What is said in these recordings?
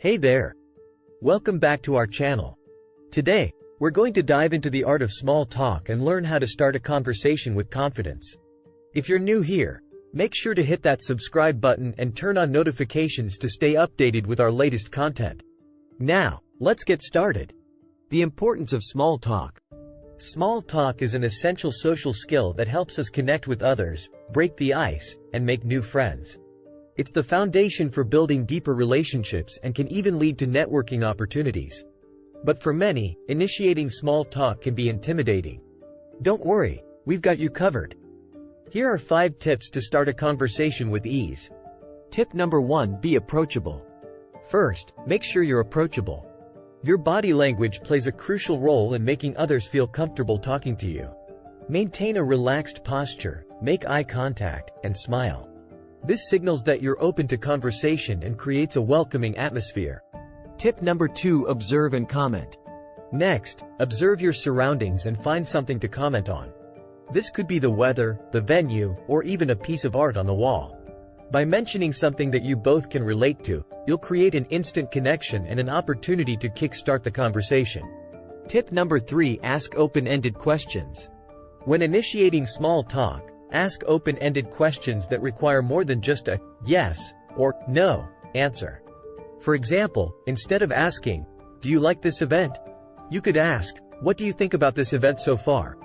Hey there! Welcome back to our channel. Today, we're going to dive into the art of small talk and learn how to start a conversation with confidence. If you're new here, make sure to hit that subscribe button and turn on notifications to stay updated with our latest content. Now, let's get started. The importance of small talk. Small talk is an essential social skill that helps us connect with others, break the ice, and make new friends. It's the foundation for building deeper relationships and can even lead to networking opportunities. But for many, initiating small talk can be intimidating. Don't worry, we've got you covered. Here are 5 tips to start a conversation with ease. Tip number 1: be approachable. First, make sure you're approachable. Your body language plays a crucial role in making others feel comfortable talking to you. Maintain a relaxed posture, make eye contact, and smile. This signals that you're open to conversation and creates a welcoming atmosphere. Tip number 2: observe and comment. Next, observe your surroundings and find something to comment on. This could be the weather, the venue, or even a piece of art on the wall. By mentioning something that you both can relate to, you'll create an instant connection and an opportunity to kickstart the conversation. Tip number 3: ask open-ended questions. When initiating small talk, ask open-ended questions that require more than just a yes or no answer. For example, instead of asking, "Do you like this event?" you could ask, "What do you think about this event so far?"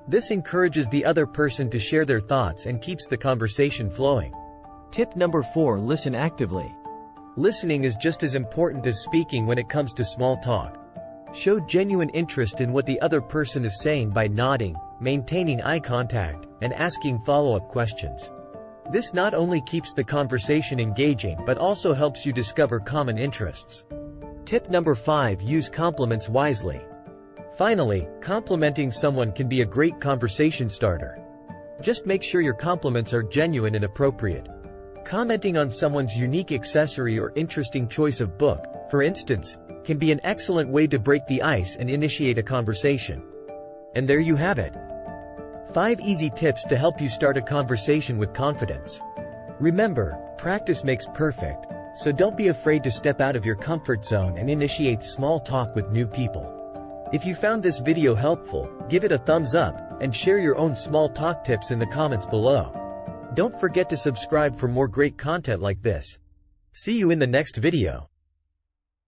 This encourages the other person to share their thoughts and keeps the conversation flowing. Tip number 4: listen actively. Listening is just as important as speaking when it comes to small talk. Show genuine interest in what the other person is saying by nodding, maintaining eye contact, and asking follow-up questions. This not only keeps the conversation engaging but also helps you discover common interests. Tip number 5: use compliments wisely. Finally, complimenting someone can be a great conversation starter. Just make sure your compliments are genuine and appropriate. Commenting on someone's unique accessory or interesting choice of book, for instance, can be an excellent way to break the ice and initiate a conversation. And there you have it. 5 easy tips to help you start a conversation with confidence. Remember, practice makes perfect, so don't be afraid to step out of your comfort zone and initiate small talk with new people. If you found this video helpful, give it a thumbs up, and share your own small talk tips in the comments below. Don't forget to subscribe for more great content like this. See you in the next video.